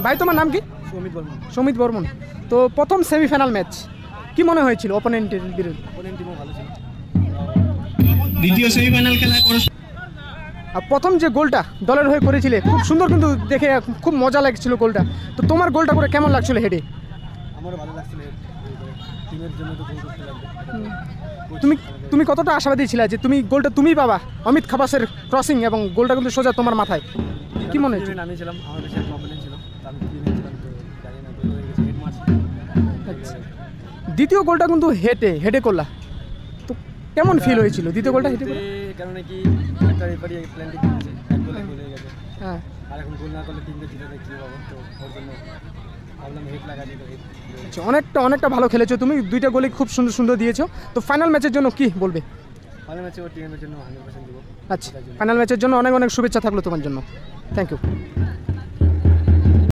ভাই তোমার নাম কি? সমিত বর্মন। সমিত বর্মন। তো প্রথম সেমিফাইনাল ম্যাচ কি মনে হয়েছিল অপোনেন্টের বিরুদ্ধে? অপোনেন্ট টিমও ভালো ছিল। দ্বিতীয় সেমিফাইনাল খেলায় আর প্রথম যে গোলটা দলের হয়ে করেছিলে খুব সুন্দর, কিন্তু দেখে খুব মজা লাগছিল গোলটা। তো তোমার গোলটা করে কেমন লাগছিল হেডে? আমারও ভালো লাগছিল, টিমের জন্য তো গোল করতে লাগবে। তুমি তুমি কতটা আশাবাদী ছিলে যে তুমি গোলটা তুমিই পাবা? অমিত খাবাসের ক্রসিং এবং গোলটা কিন্তু সোজা তোমার মাথায়, কি মনে হচ্ছে? আমি ছিলাম, আমার বেশি একটা অপোনেন্ট ছিল, আমি টিমে ছিলাম, তো জানি না গোল হয়ে গেছে, হেড মারছি। দ্বিতীয় গোলটা কিন্তু হেডে করলা, তো কেমন ফিল হয়েছিল দ্বিতীয় গোলটা হেডে করে? কারণ কি একটা রেফারি প্ল্যান্টিং করেছে, এক গোলে গোল হয়ে গেছে। হ্যাঁ, আর এখন গোল না করলে টিমকে জিতাতে কী পাবো, তো ওর জন্য ভাবলাম হেড লাগা দিতে। আচ্ছা, অনেকটা ভালো খেলেছো তুমি, দুইটা গোলে খুব সুন্দর সুন্দর দিয়েছো। তো ফাইনাল ম্যাচের জন্য কি বলবে? ফাইনাল ম্যাচে ওর টিমের জন্য 100% দেবো। আচ্ছা, ফাইনাল ম্যাচের জন্য অনেক শুভেচ্ছা থাকলো তোমার জন্য। Thank you.